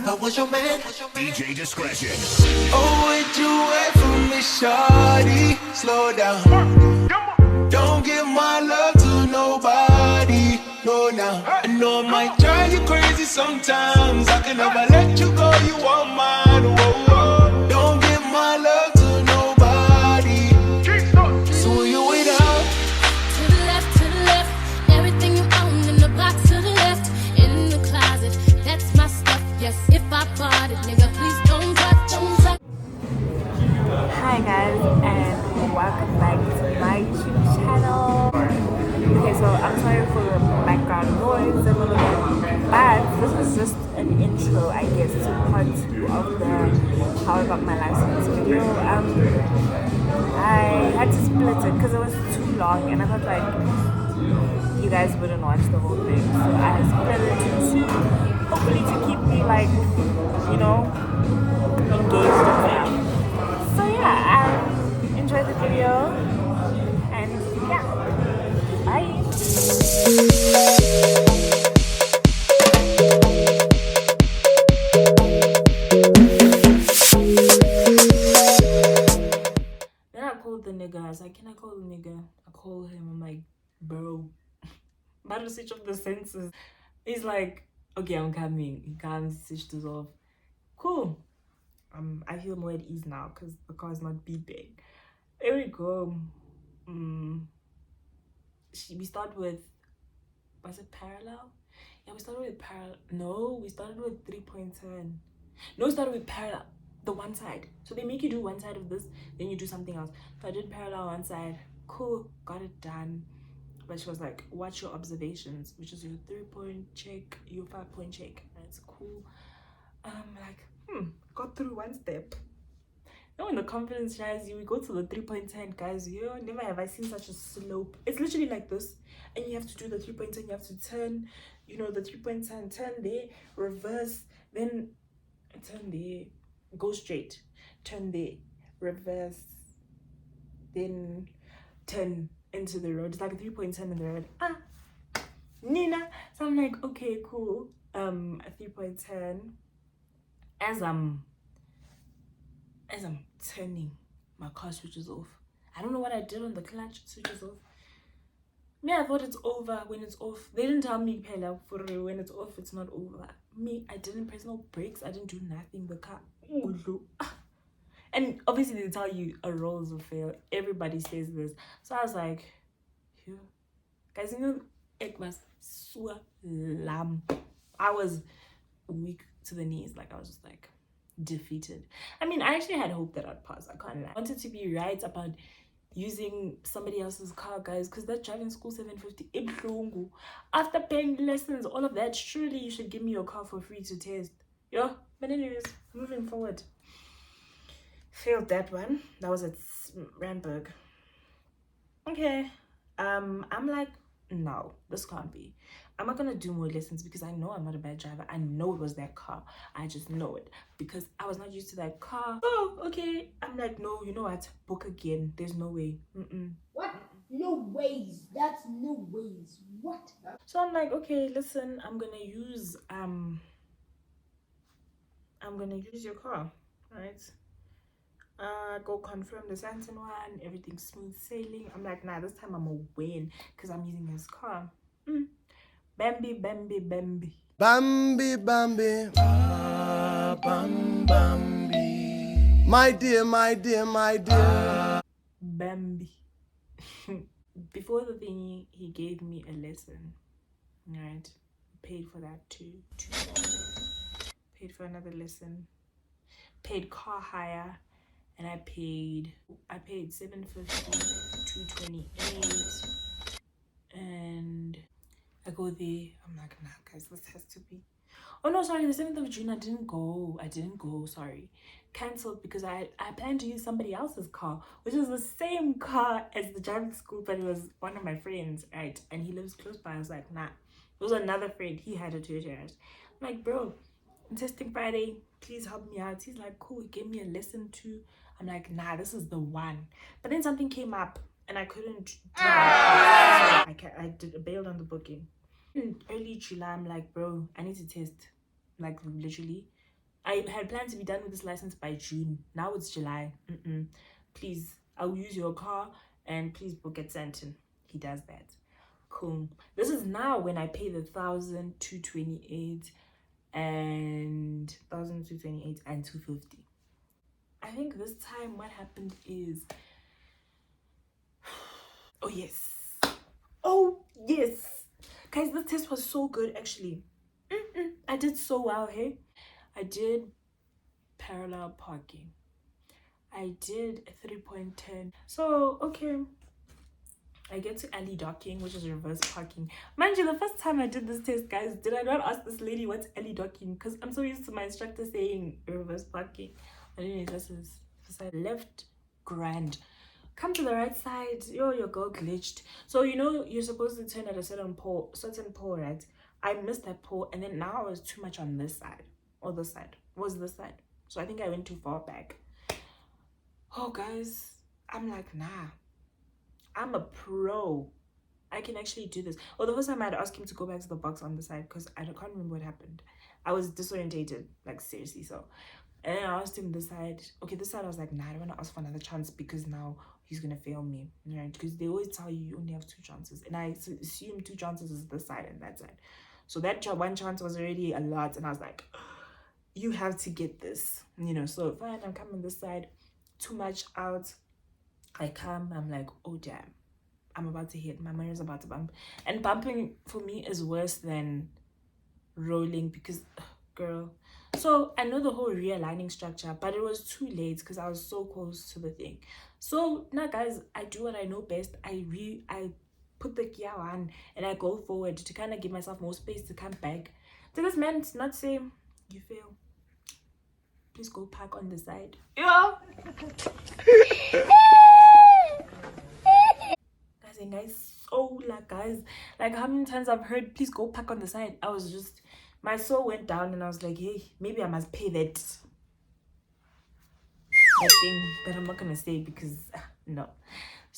I was your man. DJ discretion. Oh, would you wait for me, shawty? Slow down. Don't give my love to nobody. No, now. I know I might drive you crazy sometimes. I can never let you go. You want mine. Whoa, whoa. Don't give my love to nobody. So will you wait out? To the left, everything you own in the box to the left, in the closet, that's my stuff, yes, if I bought it, nigga, please don't touch, don't touch. Hi guys, and welcome back to my YouTube channel. Okay, so I'm sorry for the background noise and all of that, but this is just an intro, I guess, to part 2 of the How I Got My License video. I had to split it because it was too long and I thought like you guys wouldn't watch the whole thing, so I split it into 2, hopefully to keep me like, you know, engaged and stuff. So yeah, enjoy the video and yeah, bye. Then I called the nigga. I was like, can I call the nigga? I call him. I'm like, bro, I'm about to switch off the sensors. He's like, okay, I'm coming. He comes, switched us off. Cool. I feel more at ease now because the car is not beeping. Here we go. We start with, was it parallel? Yeah, we started with parallel. No, we started with 3.10. No, we started with parallel, the one side. So they make you do one side of this, then you do something else. So I did parallel one side. Cool, got it done. But she was like, watch your observations, which is your 3-point check, your 5-point check. And it's cool. Like, got through one step. Now when the confidence rises, we go to the 3.10, guys. Never have I seen such a slope. It's literally like this, and you have to do the 3.10. You have to turn, you know, the 3.10, turn there, reverse, then turn there, go straight, turn there, reverse, then turn into the road. It's like a 3.10 in the road. Nina. So I'm like, okay, cool. A 3.10. As I'm turning, my car switches off. I don't know what I did on the clutch, it switches off. Me, I thought it's over when it's off. They didn't tell me, Pella, for real, when it's off, it's not over. Me, I didn't press no brakes, I didn't do nothing. The car, and obviously they tell you a rolls will fail. Everybody says this. So I was like, phew. Guys, you know, it was so lamb. I was weak to the knees, like I was just like defeated. I mean, I actually had hope that I'd pass. I can't lie. I wanted to be right about using somebody else's car, guys, because that driving school 750 after paying lessons, all of that, surely you should give me your car for free to test. Yeah, but anyways, moving forward, failed that one. That was at Randburg. Okay, I'm like, no, this can't be. I'm not gonna do more lessons because I know I'm not a bad driver. I know it was that car. I just know it because I was not used to that car. Oh, okay. I'm like, no, you know what? Book again. There's no way. What? No ways. That's no ways. What? So I'm like, okay, listen, I'm gonna use your car, right? Go confirm the Santon one. Everything's smooth sailing. I'm like, nah, this time I'm gonna win because I'm using his car. Bambi, Bambi, Bambi. Bambi, Bambi. Ah, Bambi. My dear, my dear, my dear. Bambi. Before the thingy, he gave me a lesson. Right? Paid for that too. Paid for another lesson. Paid car hire. And I paid $750, $228. And I go there. I'm like, nah, guys, this has to be. Oh no, sorry, the 7th of June I didn't go, sorry. Cancelled because I planned to use somebody else's car, which is the same car as the driving school, but it was one of my friends, right? And he lives close by. I was like, nah. It was another friend, he had a Toyota. I'm like, bro, I'm testing Friday, please help me out. He's like, cool, he gave me a lesson too. I'm like, nah, this is the one. But then something came up and I couldn't drive. I bailed on the booking. In early July, I'm like, bro, I need to test, like literally. I had planned to be done with this license by June. Now it's July. Please, I'll use your car and please book at Santon. He does that. Cool. This is now when I pay the 1,228 and 1,228 and 250. I think this time what happened is, oh yes, guys, this test was so good actually. I did so well. Hey, I did parallel parking, I did 3.10. So okay, I get to alley docking, which is reverse parking. Mind you, the first time I did this test, guys, did I not ask this lady what's alley docking? Because I'm so used to my instructor saying reverse parking. I didn't know this is left, grand. Come to the right side. Yo, your girl glitched. So you know you're supposed to turn at a certain pole, right? I missed that pole, and then now I was too much on this side, or this side. Was this side? So I think I went too far back. Oh, guys, I'm like, nah. I'm a pro. I can actually do this. Well, the first time I had asked him to go back to the box on the side because I can't remember what happened. I was disorientated, like seriously. So, and then I asked him this side. Okay, this side I was like, nah, I don't want to ask for another chance because now he's gonna fail me, right? Because they always tell you only have 2 chances, and I assume 2 chances is this side and that side. So that one chance was already a lot, and I was like, you have to get this, you know. So fine, I'm coming this side, too much out. I come, I'm like, oh damn, I'm about to hit, my mirror's about to bump. And bumping for me is worse than rolling because, girl. So I know the whole realigning structure, but it was too late because I was so close to the thing. So now, guys, I do what I know best. I put the gear on and I go forward to kind of give myself more space to come back. So this man not say, you fail, please go park on the side. Yeah. Guys, like how many times I've heard please go park on the side. I was just, my soul went down and I was like, hey, maybe I must pay that thing that I'm not gonna say because no.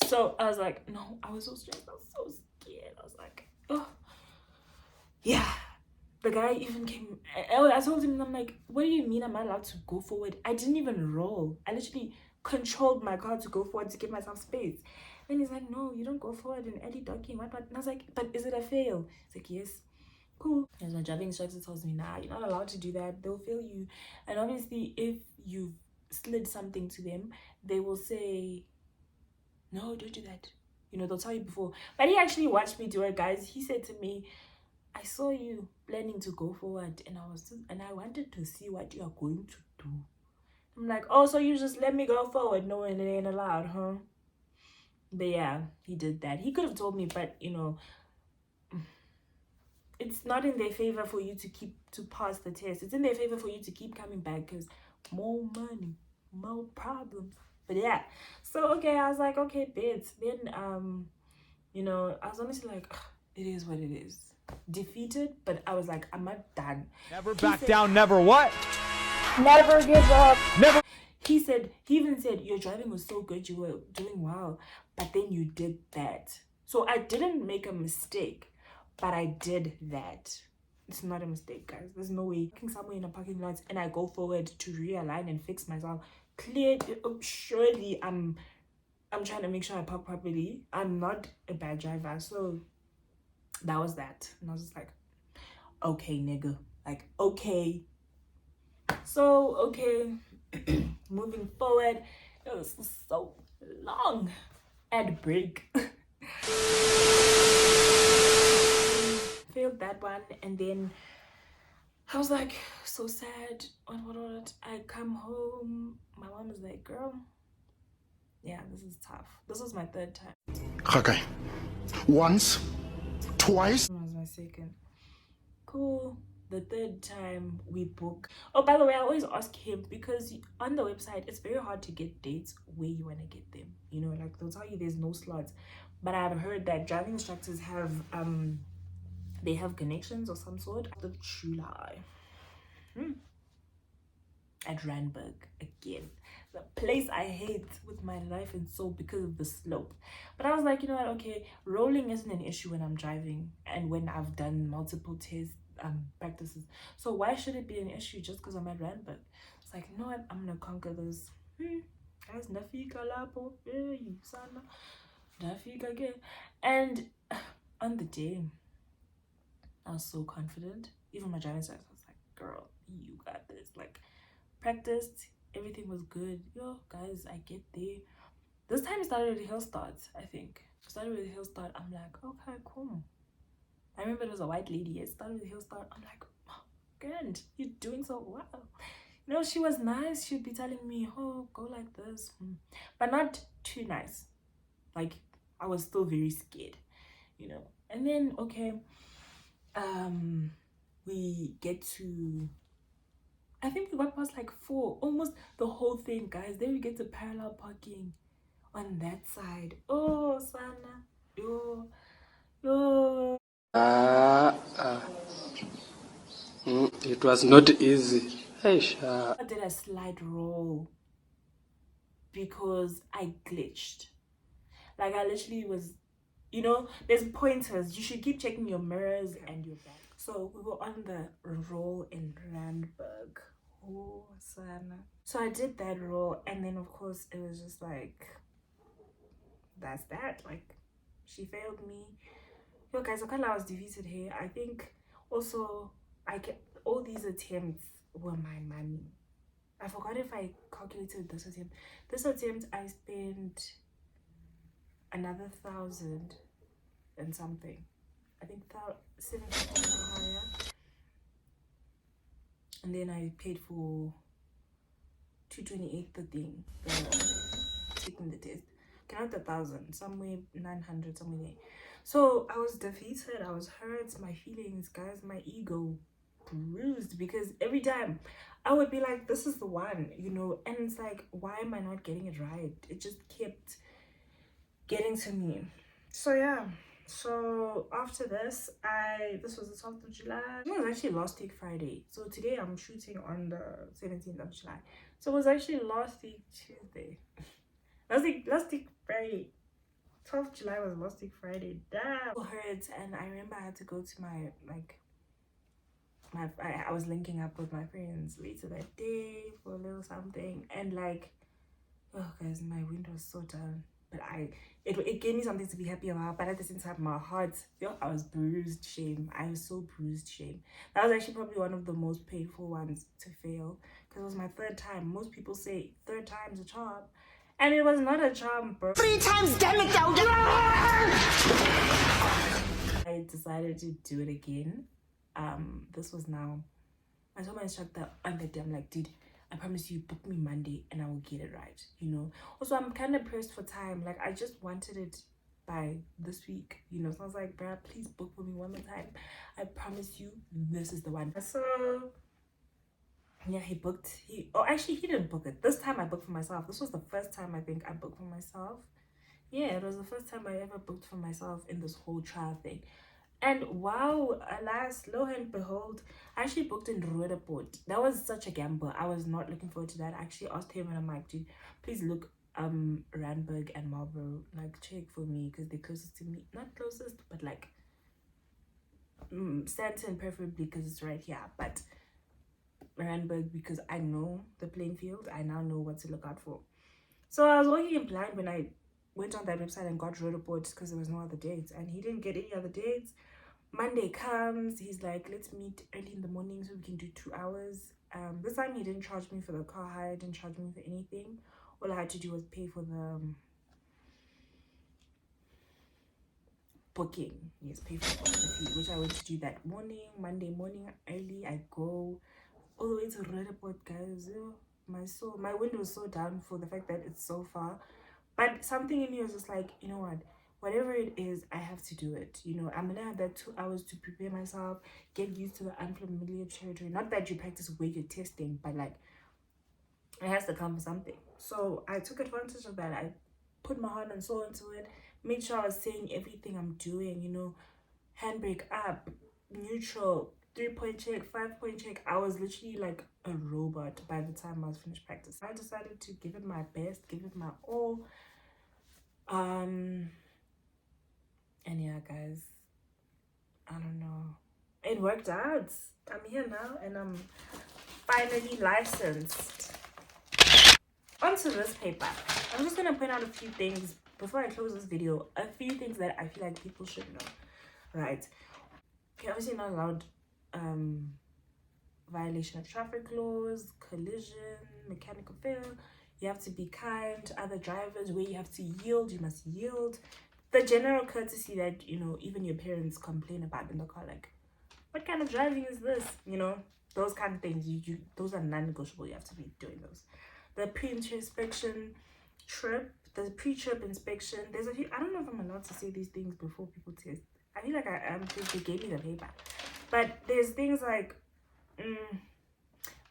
So I was like, no, I was so stressed, I was so scared. I was like, oh yeah. The guy even came, I told him, I'm like, what do you mean I'm not allowed to go forward? I didn't even roll. I literally controlled my car to go forward to give myself space. And he's like, no, you don't go forward in alley docking. What? And I was like, but is it a fail? He's like, yes. Cool. As my driving instructor tells me, nah, you're not allowed to do that. They'll fail you. And obviously, if you've slid something to them, they will say, no, don't do that. You know, they'll tell you before. But he actually watched me do it, guys. He said to me, I saw you planning to go forward and I wanted to see what you are going to do. I'm like, oh, so you just let me go forward knowing it ain't allowed, huh? But yeah, he did that. He could have told me, but you know, it's not in their favor for you to pass the test. It's in their favor for you to keep coming back because more money, more problems. But yeah, so okay, I was like, okay, bits. Then you know, I was honestly like, it is what it is. Defeated, but I was like, I'm not done. Never back down, never what? Never give up. Never. He even said, your driving was so good, you were doing well, but then you did that. So I didn't make a mistake, but I did that. It's not a mistake, guys. There's no way. Parking somewhere in a parking lot and I go forward to realign and fix myself. Cleared. Surely I'm trying to make sure I park properly. I'm not a bad driver, so that was that. And I was just like, okay, nigga. Like, okay. So, okay. Moving forward. It was so long. Ad break. Failed that one. And then I was like, so sad. What? I come home. My mom is like, girl, yeah, this is tough. This was my 3rd time. Okay. Once. Twice. That was my 2nd. Cool. The 3rd time we book. Oh, by the way, I always ask him because on the website it's very hard to get dates where you want to get them. You know, like they'll tell you there's no slots. But I've heard that driving instructors have they have connections of some sort. The July. At Randburg again. The place I hate with my life and soul because of the slope. But I was like, you know what, okay, rolling isn't an issue when I'm driving and when I've done multiple tests, practices. So why should it be an issue just because I'm at Randburg? It's like, no, I'm gonna conquer this. Guys, nafika lapo, you sana, nafika again. And on the day, I was so confident. Even my driving test, I was like, girl, you got this. Like, practiced, everything was good. Yo, guys, I get there. This time it started with hill starts, I think. It started with hill start. I'm like, okay, cool. I remember it was a white lady. It started with hill start. I'm like, oh, good, you're doing so well. You know, she was nice. She'd be telling me, oh, go like this. But not too nice. Like, I was still very scared, you know. And then, okay, we get to, I think we got past like 4, almost the whole thing, guys. Then we get to parallel parking on that side. Oh, Sana. Yo. Yo. It was not easy. I did a slide roll because I glitched. Like, I literally was, you know, there's pointers. You should keep checking your mirrors and your back. So we were on the roll in Randburg. Oh, Sana. So I did that roll, and then of course it was just like, that's that. Like, she failed me. Yo, guys, I was defeated here. I think also all these attempts were my money. I forgot if I calculated this attempt. This attempt I spent another 1,000 and something. I think 750 or higher. And then I paid for 228 the thing, taking the test. Okay, not 1,000, somewhere 900, somewhere there. So I was defeated, I was hurt, my feelings, guys, my ego bruised, because every time I would be like, this is the one, you know, and it's like, why am I not getting it right? It just kept getting to me. So yeah, so after this, this was the 12th of July. It was actually last week Friday. So today I'm shooting on the 17th of July. So it was actually last week Tuesday. last week Friday. 12th July was last week Friday. Damn. It hurts, and I remember I had to go to my I was linking up with my friends later that day for a little something, and like, oh guys, my wind was so down. But it gave me something to be happy about, but at the same time my heart, yo, I was bruised shame. I was so bruised shame. That was actually probably one of the most painful ones to fail, because it was my 3rd time. Most people say 3rd time's a charm, and it was not a charm, bro. 3 times, damn it, down. I decided to do it again. This was now, I told my instructor on the day, I'm like, dude, I promise you, book me Monday and I will get it right, you know. Also, I'm kind of pressed for time. Like, I just wanted it by this week, you know. So I was like, bruh, please book for me one more time. I promise you, this is the one. So yeah, he didn't book it. This time I booked for myself. This was the first time I think I booked for myself. Yeah, it was the first time I ever booked for myself in this whole trial thing. And wow, alas, lo and behold, I actually booked in Roodepoort. That was such a gamble. I was not looking forward to that. I actually asked him and I'm like, dude, please look Randburg and Marlborough, like, check for me, because they're closest to me. Not closest, but like Stanton preferably, because it's right here. But Randburg, because I know the playing field. I now know what to look out for. So I was walking in blind when I went on that website and got Roodepoort, because there was no other dates, and he didn't get any other dates. Monday comes, he's like, let's meet early in the morning so we can do 2 hours. This time he didn't charge me for the car hire, didn't charge me for anything. All I had to do was pay for the booking. Yes, pay for the fee, which I went to do that morning, Monday morning early. I go all the way to Roodepoort, guys. My window was so down for the fact that it's so far. But something in me was just like, you know what? Whatever it is, I have to do it. You know, I'm gonna have that 2 hours to prepare myself, get used to the unfamiliar territory. Not that you practice where you're testing, but like, it has to come with something. So I took advantage of that. I put my heart and soul into it, made sure I was saying everything I'm doing, you know, handbrake up, neutral, 3-point check, 5-point check. I was literally like a robot by the time I was finished practice. I decided to give it my best, give it my all. And yeah, guys, I don't know. it worked out. I'm here now and I'm finally licensed. Onto this paper. I'm just gonna point out a few things before I close this video. A few things that I feel like people should know. Right. Okay, obviously not allowed violation of traffic laws, collision, mechanical fail. You have to be kind to other drivers. Where you have to yield, you must yield. The general courtesy that, you know, even your parents complain about in the car, like, what kind of driving is this? You know, those kind of things. Those are non-negotiable. You have to be doing those. The pre-inspection trip, the pre-trip inspection. There's a few. I don't know if I'm allowed to say these things before people test. I feel like I am because they gave me the paper. But there's things like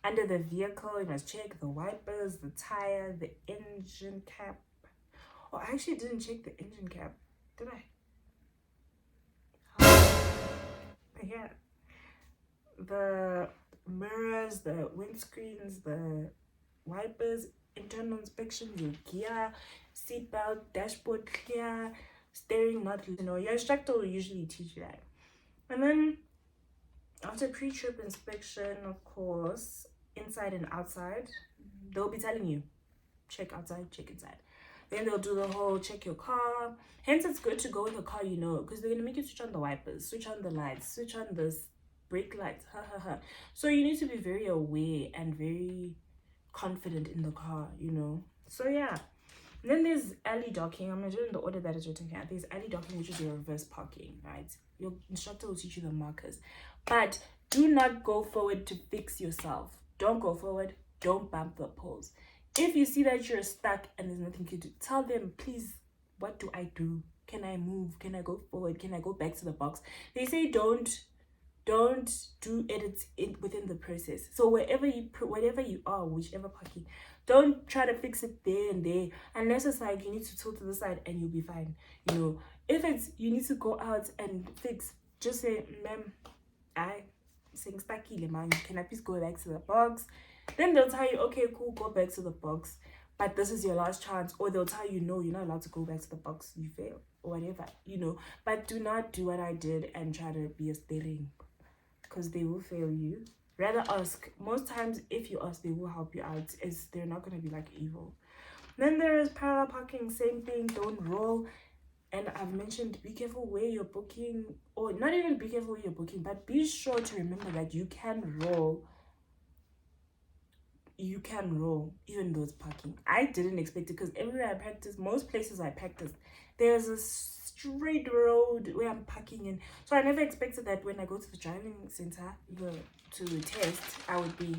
under the vehicle, you must check the wipers, the tire, the engine cap. Oh, I actually didn't check the engine cap, did I? Yeah. The mirrors, the windscreens, the wipers, internal inspection, your gear, seatbelt, dashboard clear, steering not, you know, your instructor will usually teach you that. And then after pre-trip inspection, of course, inside and outside, they'll be telling you, check outside, check inside. Then they'll do the whole check your car. Hence, it's good to go with a car you know, because they're going to make you switch on the wipers, switch on the lights, switch on this brake lights, So you need to be very aware and very confident in the car, you know. So yeah. And then there's alley docking. I'm going to do it in the order that is written here. There's alley docking, which is your reverse parking, right? Your instructor will teach you the markers. But do not go forward to fix yourself. Don't go forward. Don't bump the poles. If you see that you're stuck and there's nothing you can do, tell them, please, what do I do? Can I move? Can I go forward? Can I go back to the box? They say don't do edits within the process. So wherever you are, whichever parking, don't try to fix it there and there, unless it's like you need to tilt to the side and you'll be fine. You know, if it's you need to go out and fix, just say, ma'am, I saying stuckile, man, can I please go back to the box? Then they'll tell you, okay, cool, go back to the box, but this is your last chance. Or they'll tell you, no, you're not allowed to go back to the box, you fail, or whatever, you know. But do not do what I did and try to be a steering, because they will fail you. Rather ask. Most times if you ask, they will help you out. They're not going to be like evil. Then there is parallel parking. Same thing. Don't roll. And I've mentioned, be careful where you're booking, or not even be careful where you're booking, but be sure to remember that you can roll even though it's parking. I didn't expect it, because everywhere I practice, most places I practice, there's a straight road where I'm parking in. So I never expected that when I go to the driving center to test, I would be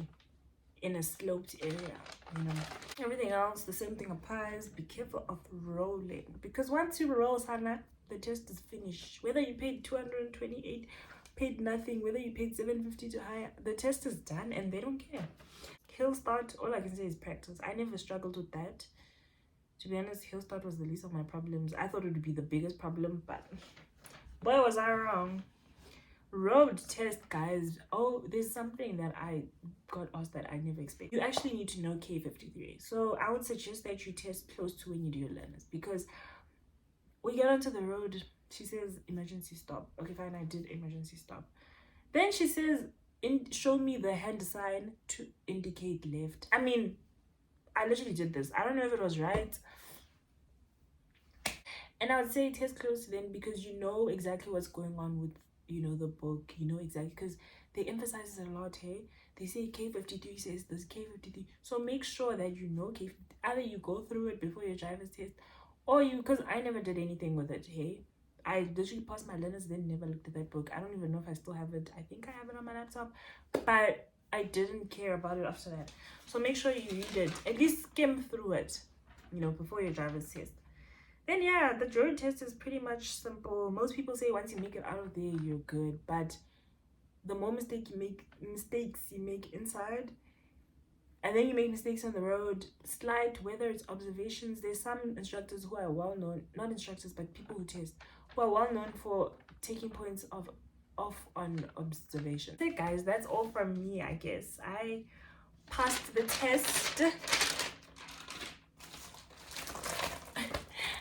in a sloped area, you know. Everything else, the same thing applies. Be careful of rolling, because once you roll, Sana, the test is finished. Whether you paid 228, paid nothing, whether you paid 750 to hire, the test is done and they don't care. Hill start, all I can say is practice. I never struggled with that. To be honest, hill start was the least of my problems. I thought it would be the biggest problem, but boy, was I wrong. Road test, guys. Oh, there's something that I got asked that I never expected. You actually need to know K53. So I would suggest that you test close to when you do your learners, because we get onto the road, she says emergency stop. Okay, fine, I did emergency stop. Then she says, show me the hand sign to indicate left. I mean, I literally did this. I don't know if it was right. And I would say test close to then, because you know exactly what's going on with, you know, the book. You know exactly, because they emphasize it a lot, hey? They say K53 says this, K53. So make sure that you know K53. Either you go through it before your driver's test, or you, because I never did anything with it, hey? I literally passed my learners, then never looked at that book. I don't even know if I still have it. I think I have it on my laptop, but I didn't care about it after that. So make sure you read it, at least skim through it, you know, before your driver's test. Then yeah, the road test is pretty much simple. Most people say once you make it out of there, you're good. But the more mistakes you make inside, and then you make mistakes on the road, slight, whether it's observations. There's some instructors who are well known, not instructors, but people who test, who are well known for taking points off on observation. So guys, that's all from me, I guess. I passed the test.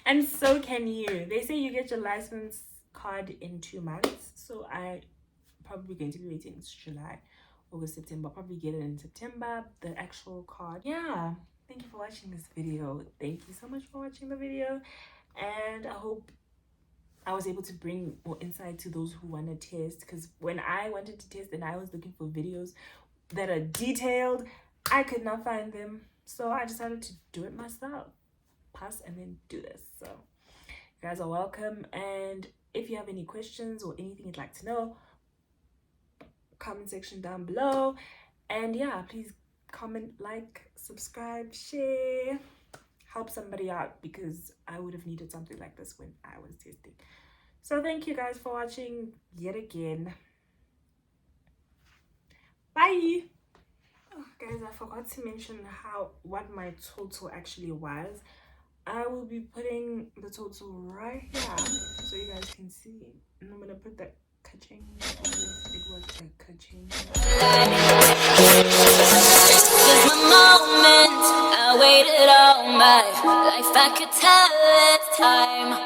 And so can you. They say you get your license card in 2 months. So I probably going to be waiting until July, August, September. I'll probably get it in September, the actual card. Yeah, thank you for watching this video. Thank you so much for watching the video, and I hope I was able to bring more insight to those who want to test, because when I wanted to test and I was looking for videos that are detailed, I could not find them, so I decided to do it myself, pass and then do this. So you guys are welcome, and if you have any questions or anything you'd like to know, comment section down below. And yeah, please comment, like, subscribe, share, help somebody out, because I would have needed something like this when I was testing. So thank you guys for watching yet again. Bye. Oh, guys, I forgot to mention what my total actually was. I will be putting the total right here so you guys can see, and I'm gonna put that ka-ching. It was a ka-ching. This is my moment. I waited all my life. I could tell it's time.